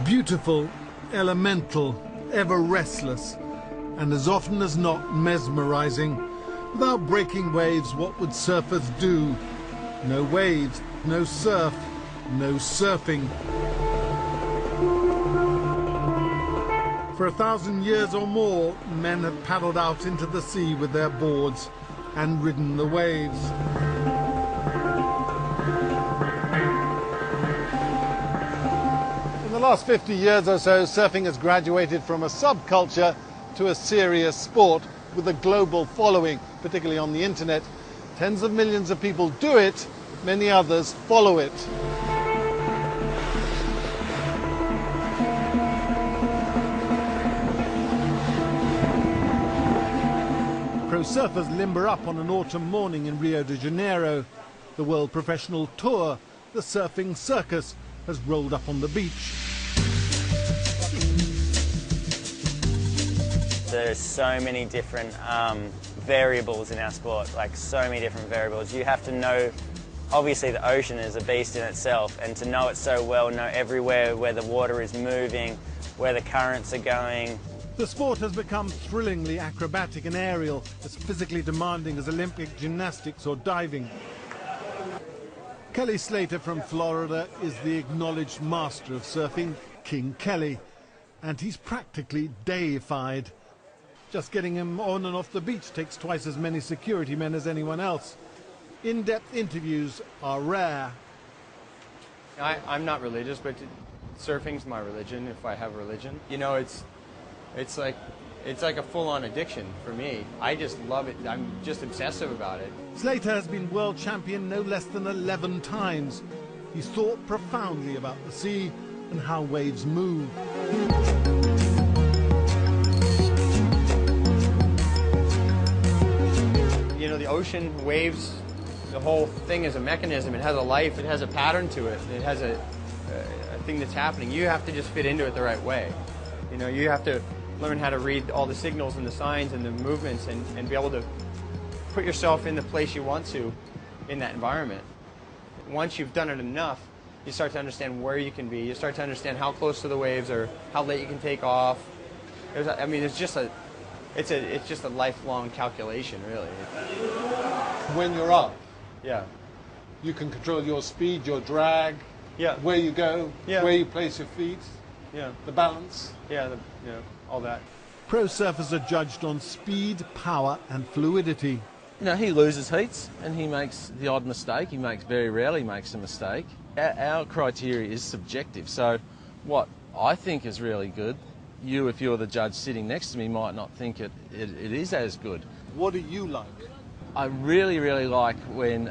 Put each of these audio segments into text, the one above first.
Beautiful, elemental, ever restless, and as often as not mesmerizing. Without breaking waves, what would surfers do? No waves, no surf, no surfing. For 1,000 years or more, men have paddled out into the sea with their boards and ridden the waves. In the last 50 years or so, surfing has graduated from a subculture to a serious sport with a global following, particularly on the internet. Tens of millions of people do it, many others follow it. Pro surfers limber up on an autumn morning in Rio de Janeiro. The World Professional Tour, the Surfing Circus, has rolled up on the beach. There's so many different variables in our sport, like so many different variables. You have to know, obviously the ocean is a beast in itself, and to know it so well, know everywhere where the water is moving, where the currents are going. The sport has become thrillingly acrobatic and aerial, as physically demanding as Olympic gymnastics or diving. Kelly Slater from Florida is the acknowledged master of surfing, King Kelly, and he's practically deified. Just getting him on and off the beach takes twice as many security men as anyone else. In-depth interviews are rare. I'm not religious, but surfing's my religion, if I have a religion. You know, it's like a full-on addiction for me. I just love it. I'm just obsessive about it. Slater has been world champion no less than 11 times. He's thought profoundly about the sea and how waves move. You know, the ocean, waves, the whole thing is a mechanism. It has a life. It has a pattern to it. It has a thing that's happening. You have to just fit into it the right way. You know, you have to learn how to read all the signals and the signs and the movements and be able to put yourself in the place you want to in that environment. Once you've done it enough, you start to understand where you can be. You start to understand how close to the waves or how late you can take off. I mean, it's just a lifelong calculation, really. When you're up, Yeah. you can control your speed, your drag, Yeah. where you go, Yeah. where you place your feet, Yeah. the balance. Yeah. All that. Pro surfers are judged on speed, power and fluidity. You know, he loses heats and he makes the odd mistake. He very rarely makes a mistake. Our criteria is subjective, so what I think is really good, if you're the judge sitting next to me, might not think it is as good. What do you like? I really, really like when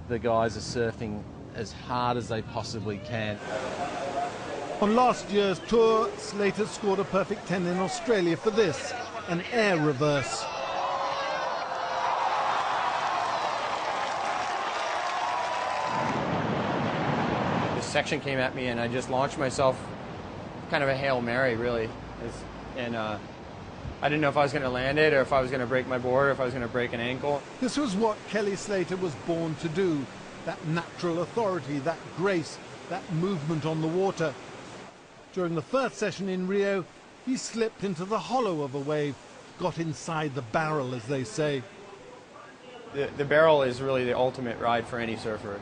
the guys are surfing as hard as they possibly can. On last year's tour, Slater scored a perfect 10 in Australia for this, an air reverse. This section came at me and I just launched myself, kind of a Hail Mary, really. And I didn't know if I was going to land it or if I was going to break my board or if I was going to break an ankle. This was what Kelly Slater was born to do, that natural authority, that grace, that movement on the water. During the first session in Rio, he slipped into the hollow of a wave, got inside the barrel, as they say. The barrel is really the ultimate ride for any surfer.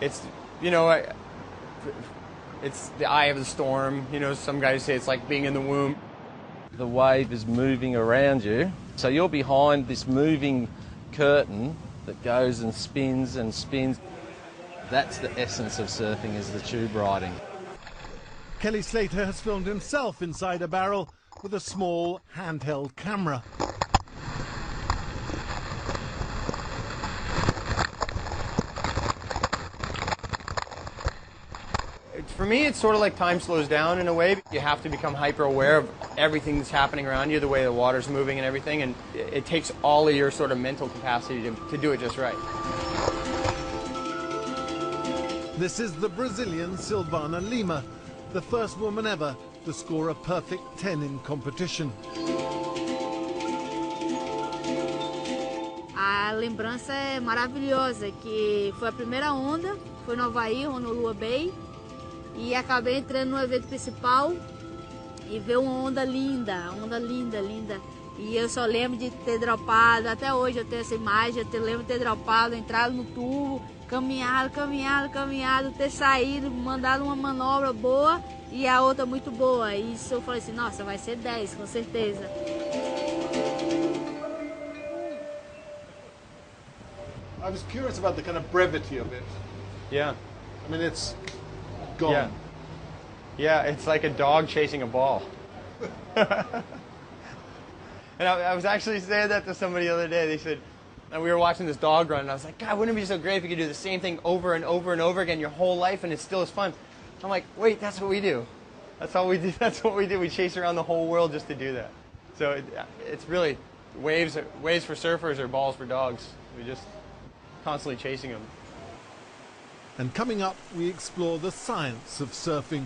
It's you know, it's the eye of the storm. You know, some guys say it's like being in the womb. The wave is moving around you, so you're behind this moving curtain that goes and spins and spins. That's the essence of surfing, is the tube riding. Kelly Slater has filmed himself inside a barrel with a small handheld camera. For me, it's sort of like time slows down in a way. You have to become hyper aware of everything that's happening around you, the way the water's moving and everything, and it takes all of your sort of mental capacity to do it just right. This is the Brazilian Silvana Lima, the first woman ever to score a perfect 10 in competition. a lembrança é maravilhosa, que foi a primeira onda, foi no Havaí, Honolulu Bay, e acabei entrando no evento principal e ver uma onda linda, linda. E eu só lembro de ter dropado, até hoje eu tenho essa imagem, eu lembro de ter dropado, entrado no tubo, caminhado, ter saído, mandado uma manobra boa e a outra muito boa. E isso eu falei assim, nossa, vai ser 10, com certeza. I was curious about the kind of brevity of it. Yeah. I mean, it's gone. Yeah. Yeah, it's like a dog chasing a ball. And I was actually saying that to somebody the other day. They said, and we were watching this dog run, and I was like, God, wouldn't it be so great if you could do the same thing over and over and over again your whole life, and it's still as fun? I'm like, wait, that's what we do. That's all we do. That's what we do. We chase around the whole world just to do that. So it's really waves for surfers or balls for dogs. We just constantly chasing them. And coming up, we explore the science of surfing.